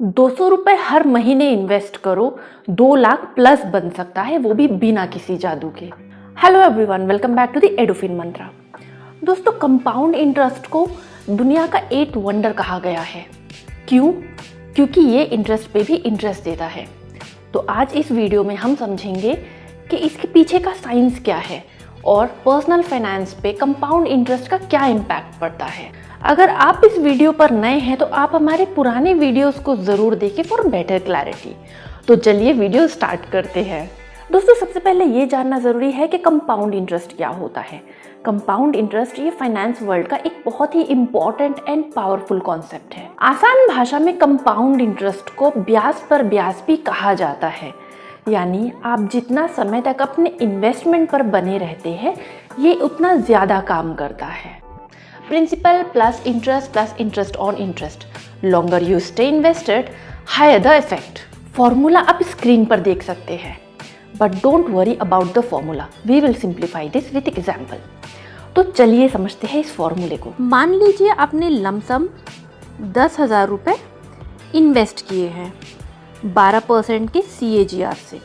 ₹200 हर महीने इन्वेस्ट करो, 2 लाख प्लस बन सकता है, वो भी बिना किसी जादू के। Hello everyone, welcome back to the Edufin Mantra. दोस्तों, कंपाउंड इंटरेस्ट को दुनिया का 8 वंडर कहा गया है। क्यों? क्योंकि ये इंटरेस्ट पे भी इंटरेस्ट देता है। तो आज इस वीडियो में हम समझेंगे कि इसके पीछे का साइंस क्या है और पर्सनल फाइनेंस पे कंपाउंड इंटरेस्ट का क्या इम्पैक्ट पड़ता है। अगर आप इस वीडियो पर नए हैं तो आप हमारे पुराने वीडियोस को ज़रूर देखें फॉर बेटर क्लैरिटी। तो चलिए वीडियो स्टार्ट करते हैं। दोस्तों, सबसे पहले ये जानना ज़रूरी है कि कंपाउंड इंटरेस्ट क्या होता है। कंपाउंड इंटरेस्ट ये फाइनेंस वर्ल्ड का एक बहुत ही इम्पॉर्टेंट एंड पावरफुल कॉन्सेप्ट है। आसान भाषा में कंपाउंड इंटरेस्ट को ब्याज पर ब्याज भी कहा जाता है, यानी आप जितना समय तक अपने इन्वेस्टमेंट पर बने रहते हैं ये उतना ज़्यादा काम करता है। Principal plus interest on interest, longer you stay invested higher the effect. Formula आप स्क्रीन पर देख सकते हैं, but don't worry about the formula, we will simplify this with example. तो चलिए समझते हैं इस फॉर्मूले को। मान लीजिए आपने लमसम 10,000 रुपये इन्वेस्ट किए हैं 12% के CAGR से,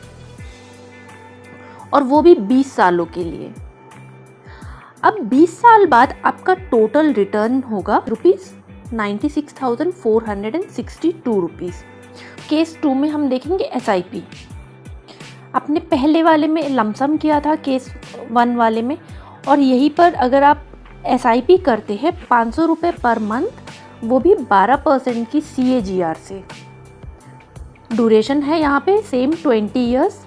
और वो भी 20 सालों के लिए। अब 20 साल बाद आपका टोटल रिटर्न होगा ₹96,462। केस 2 में हम देखेंगे SIP। आपने पहले वाले में लमसम किया था, केस 1 वाले में, और यहीं पर अगर आप SIP करते हैं 500 रुपये पर मंथ, वो भी 12% की CAGR से। ड्यूरेशन है यहाँ पे सेम 20 ईयर्स।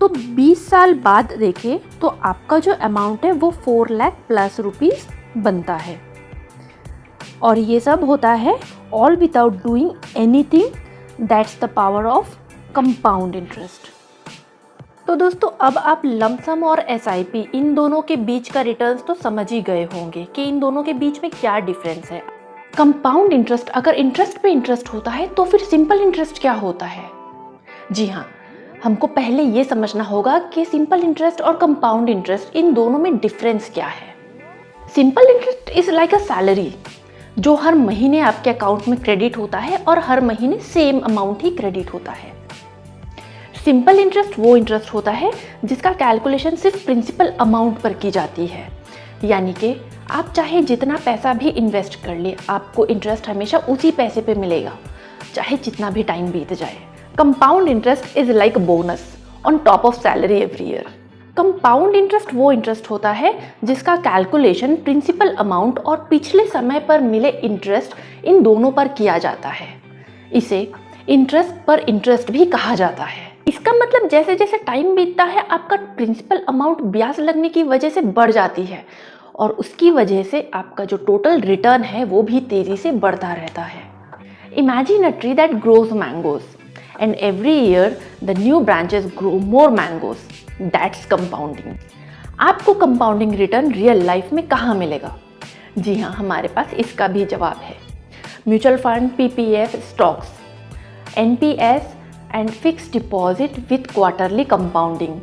तो 20 साल बाद देखें तो आपका जो अमाउंट है वो 4 लाख प्लस रुपीस बनता है, और ये सब होता है all without doing anything. That's the power of compound interest. तो दोस्तों, अब आप लमसम और SIP इन दोनों के बीच का रिटर्न्स तो समझ ही गए होंगे कि इन दोनों के बीच में क्या डिफरेंस है। कंपाउंड इंटरेस्ट अगर इंटरेस्ट पे इंटरेस्ट होता है तो फिर सिंपल इंटरेस्ट क्या होता है? जी हाँ, हमको पहले ये समझना होगा कि सिंपल इंटरेस्ट और कंपाउंड इंटरेस्ट इन दोनों में डिफरेंस क्या है। Simple interest is like a salary जो हर महीने आपके अकाउंट में क्रेडिट होता है और हर महीने सेम अमाउंट ही क्रेडिट होता है। सिंपल इंटरेस्ट वो इंटरेस्ट होता है जिसका कैलकुलेशन सिर्फ प्रिंसिपल अमाउंट पर की जाती है, यानी कि आप चाहे जितना पैसा भी इन्वेस्ट कर ले, आपको इंटरेस्ट हमेशा उसी पैसे पे मिलेगा, चाहे जितना भी टाइम बीत जाए। Compound interest is like bonus on top of salary every year. Compound interest वो इंटरेस्ट होता है जिसका कैलकुलेशन प्रिंसिपल अमाउंट और पिछले समय पर मिले इंटरेस्ट इन दोनों पर किया जाता है। इसे इंटरेस्ट पर इंटरेस्ट भी कहा जाता है। इसका मतलब जैसे जैसे टाइम बीतता है आपका प्रिंसिपल अमाउंट ब्याज लगने की वजह से बढ़ जाती है, और उसकी वजह से आपका जो टोटल रिटर्न है वो भी तेजी से बढ़ता रहता है। Imagine a tree that grows mangoes and every year the new branches grow more mangoes. That's compounding. आपको कंपाउंडिंग रिटर्न रियल लाइफ में कहाँ मिलेगा? जी हाँ, हमारे पास इसका भी जवाब है। Mutual fund, PPF, stocks, NPS and fix deposit with quarterly compounding.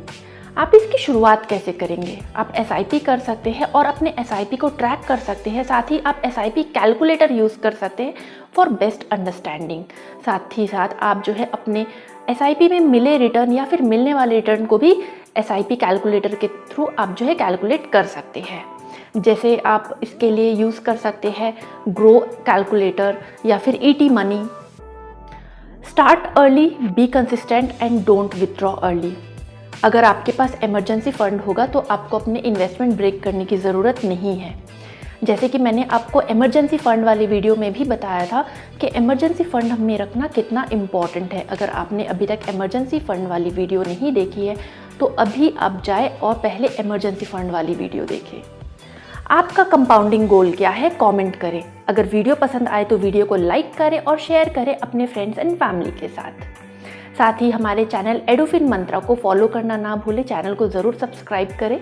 आप इसकी शुरुआत कैसे करेंगे? आप SIP कर सकते हैं और अपने SIP को ट्रैक कर सकते हैं। साथ ही आप SIP कैलकुलेटर यूज़ कर सकते हैं फॉर बेस्ट अंडरस्टैंडिंग। साथ ही साथ आप जो है अपने SIP में मिले रिटर्न या फिर मिलने वाले रिटर्न को भी SIP कैलकुलेटर के थ्रू आप जो है कैलकुलेट कर सकते हैं। जैसे आप इसके लिए यूज़ कर सकते हैं ग्रो कैलकुलेटर या फिर ET money. Start early, be consistent and don't withdraw early. अगर आपके पास इमरजेंसी फ़ंड होगा तो आपको अपने इन्वेस्टमेंट ब्रेक करने की ज़रूरत नहीं है। जैसे कि मैंने आपको इमरजेंसी फ़ंड वाली वीडियो में भी बताया था कि इमरजेंसी फ़ंड हमें रखना कितना इम्पॉर्टेंट है। अगर आपने अभी तक इमरजेंसी फ़ंड वाली वीडियो नहीं देखी है तो अभी आप जाए और पहले इमरजेंसी फ़ंड वाली वीडियो देखें। आपका कंपाउंडिंग गोल क्या है? कमेंट करें। अगर वीडियो पसंद आए तो वीडियो को लाइक करें और शेयर करें अपने फ्रेंड्स एंड फैमिली के साथ ही हमारे चैनल एडुफिन मंत्रा को फॉलो करना ना भूलें। चैनल को ज़रूर सब्सक्राइब करें।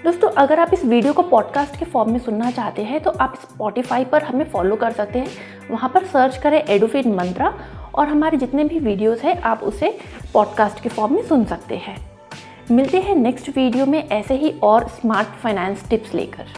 दोस्तों, अगर आप इस वीडियो को पॉडकास्ट के फॉर्म में सुनना चाहते हैं तो आप स्पॉटिफाई पर हमें फॉलो कर सकते हैं। वहाँ पर सर्च करें एडुफिन मंत्रा और हमारे जितने भी वीडियोस हैं आप उसे पॉडकास्ट के फॉर्म में सुन सकते हैं। मिलते हैं नेक्स्ट वीडियो में ऐसे ही और स्मार्ट फाइनेंस टिप्स लेकर।